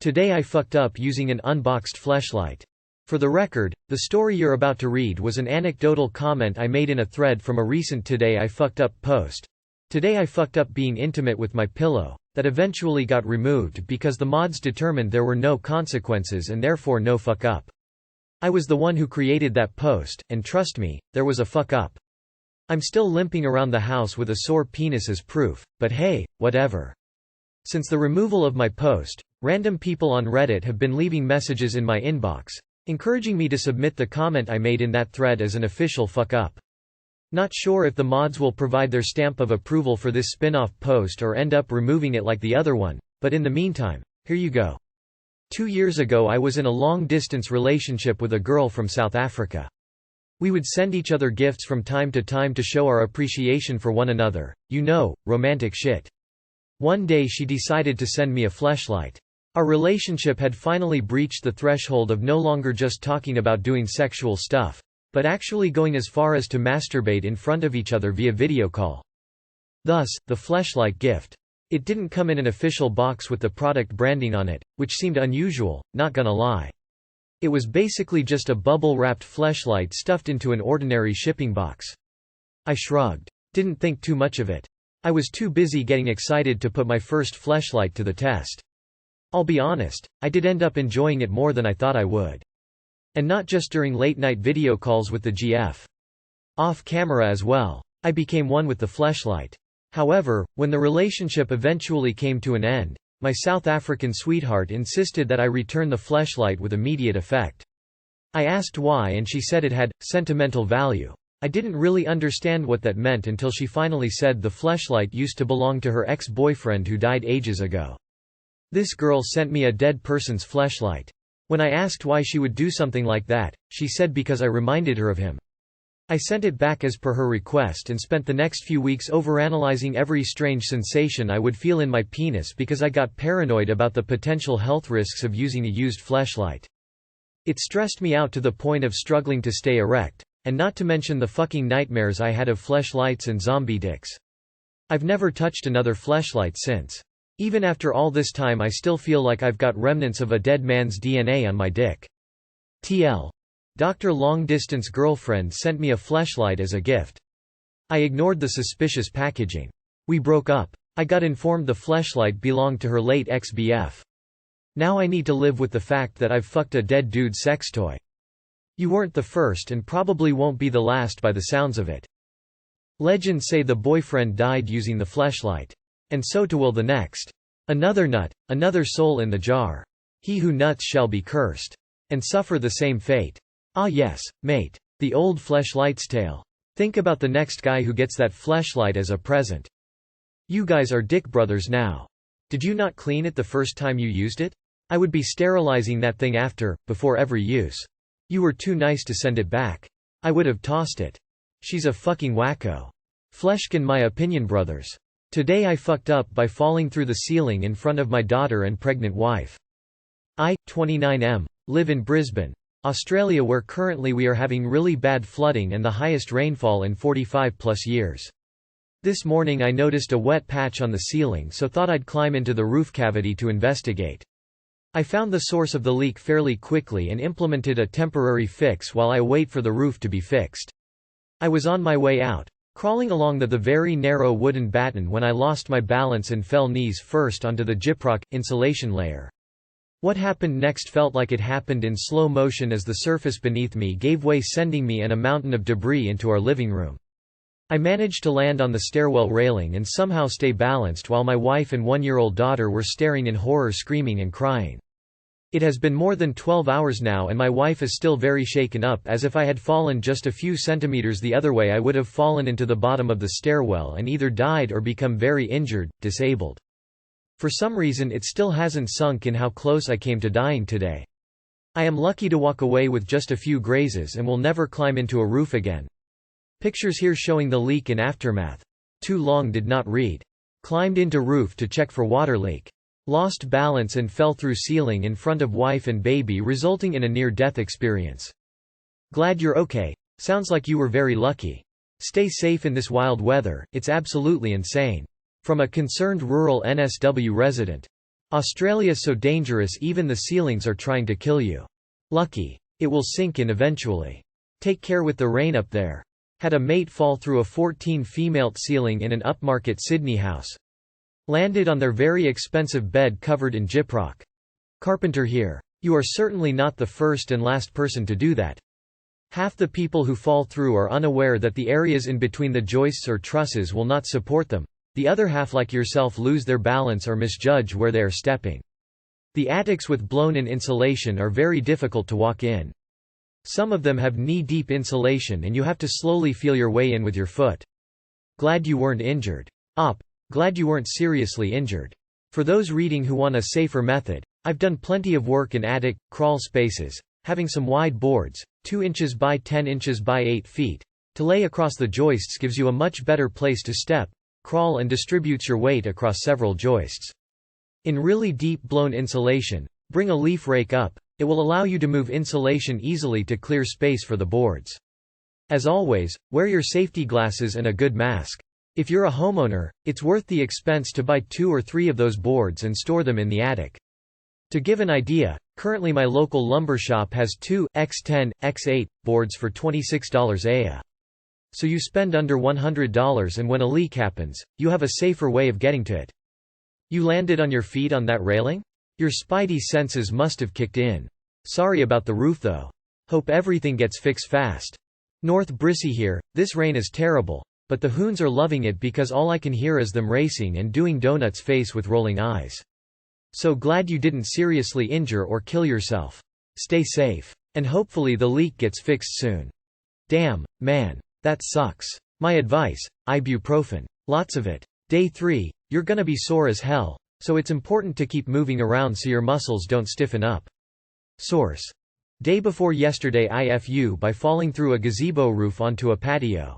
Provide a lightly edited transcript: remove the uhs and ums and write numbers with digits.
Today I fucked up using an unboxed fleshlight. For the record, the story you're about to read was an anecdotal comment I made in a thread from a recent Today I Fucked Up post. Today I fucked up being intimate with my pillow, that eventually got removed because the mods determined there were no consequences and therefore no fuck up. I was the one who created that post, and trust me, there was a fuck up. I'm still limping around the house with a sore penis as proof, but hey, whatever. Since the removal of my post, random people on Reddit have been leaving messages in my inbox, encouraging me to submit the comment I made in that thread as an official fuck up. Not sure if the mods will provide their stamp of approval for this spin-off post or end up removing it like the other one, but in the meantime, here you go. 2 years ago I was in a long-distance relationship with a girl from South Africa. We would send each other gifts from time to time to show our appreciation for one another, you know, romantic shit. One day she decided to send me a fleshlight. Our relationship had finally breached the threshold of no longer just talking about doing sexual stuff, but actually going as far as to masturbate in front of each other via video call. Thus, the fleshlight gift. It didn't come in an official box with the product branding on it, which seemed unusual, not gonna lie. It was basically just a bubble-wrapped fleshlight stuffed into an ordinary shipping box. I shrugged. Didn't think too much of it. I was too busy getting excited to put my first fleshlight to the test. I'll be honest, I did end up enjoying it more than I thought I would. And not just during late-night video calls with the GF. Off-camera as well. I became one with the fleshlight. However, when the relationship eventually came to an end, my South African sweetheart insisted that I return the fleshlight with immediate effect. I asked why and she said it had sentimental value. I didn't really understand what that meant until she finally said the fleshlight used to belong to her ex-boyfriend who died ages ago. This girl sent me a dead person's fleshlight. When I asked why she would do something like that, she said because I reminded her of him. I sent it back as per her request and spent the next few weeks overanalyzing every strange sensation I would feel in my penis because I got paranoid about the potential health risks of using a used fleshlight. It stressed me out to the point of struggling to stay erect. And not to mention the fucking nightmares I had of fleshlights and zombie dicks. I've never touched another fleshlight since. Even after all this time I still feel like I've got remnants of a dead man's DNA on my dick. TL. Dr. Long-Distance Girlfriend sent me a fleshlight as a gift. I ignored the suspicious packaging. We broke up. I got informed the fleshlight belonged to her late ex-BF. Now I need to live with the fact that I've fucked a dead dude's sex toy. You weren't the first and probably won't be the last by the sounds of it. Legends say the boyfriend died using the fleshlight. And so too will the next. Another nut, another soul in the jar. He who nuts shall be cursed. And suffer the same fate. Ah yes, mate. The old fleshlight's tale. Think about the next guy who gets that fleshlight as a present. You guys are dick brothers now. Did you not clean it the first time you used it? I would be sterilizing that thing before every use. You were too nice to send it back. I would have tossed it. She's a fucking wacko. Fleshkin my opinion brothers. Today I fucked up by falling through the ceiling in front of my daughter and pregnant wife. I, 29M, live in Brisbane, Australia where currently we are having really bad flooding and the highest rainfall in 45+ years. This morning I noticed a wet patch on the ceiling so thought I'd climb into the roof cavity to investigate. I found the source of the leak fairly quickly and implemented a temporary fix while I wait for the roof to be fixed. I was on my way out, crawling along the very narrow wooden batten when I lost my balance and fell knees first onto the gyprock insulation layer. What happened next felt like it happened in slow motion as the surface beneath me gave way, sending me and a mountain of debris into our living room. I managed to land on the stairwell railing and somehow stay balanced while my wife and 1-year-old daughter were staring in horror, screaming and crying. It has been more than 12 hours now and my wife is still very shaken up, as if I had fallen just a few centimeters the other way I would have fallen into the bottom of the stairwell and either died or become very injured, disabled. For some reason it still hasn't sunk in how close I came to dying today. I am lucky to walk away with just a few grazes and will never climb into a roof again. Pictures here showing the leak in aftermath. Too long did not read. Climbed into roof to check for water leak. Lost balance and fell through ceiling in front of wife and baby, resulting in a near-death experience. Glad you're okay. Sounds like you were very lucky. Stay safe in this wild weather, it's absolutely insane. From a concerned rural NSW resident. Australia's so dangerous even the ceilings are trying to kill you. Lucky. It will sink in eventually. Take care with the rain up there. Had a mate fall through a 14-female ceiling in an upmarket Sydney house. Landed on their very expensive bed covered in gyprock. Carpenter here. You are certainly not the first and last person to do that. Half the people who fall through are unaware that the areas in between the joists or trusses will not support them. The other half, like yourself, lose their balance or misjudge where they are stepping. The attics with blown-in insulation are very difficult to walk in. Some of them have knee-deep insulation and you have to slowly feel your way in with your foot. Glad you weren't injured. Glad you weren't seriously injured. For those reading who want a safer method, I've done plenty of work in attic, crawl spaces, having some wide boards, 2 inches by 10 inches by 8 feet, to lay across the joists gives you a much better place to step, crawl and distributes your weight across several joists. In really deep blown insulation, bring a leaf rake up, it will allow you to move insulation easily to clear space for the boards. As always, wear your safety glasses and a good mask. If you're a homeowner, it's worth the expense to buy 2 or 3 of those boards and store them in the attic. To give an idea, currently my local lumber shop has 2 x10, x8 boards for $26 a. So you spend under $100 and when a leak happens, you have a safer way of getting to it. You landed on your feet on that railing? Your spidey senses must have kicked in. Sorry about the roof though. Hope everything gets fixed fast. North Brissy here, this rain is terrible, but the hoons are loving it because all I can hear is them racing and doing donuts face with rolling eyes. So glad you didn't seriously injure or kill yourself. Stay safe. And hopefully the leak gets fixed soon. Damn, man. That sucks. My advice, ibuprofen. Lots of it. Day 3, you're gonna be sore as hell, so it's important to keep moving around so your muscles don't stiffen up. Source. Day before yesterday IFU by falling through a gazebo roof onto a patio.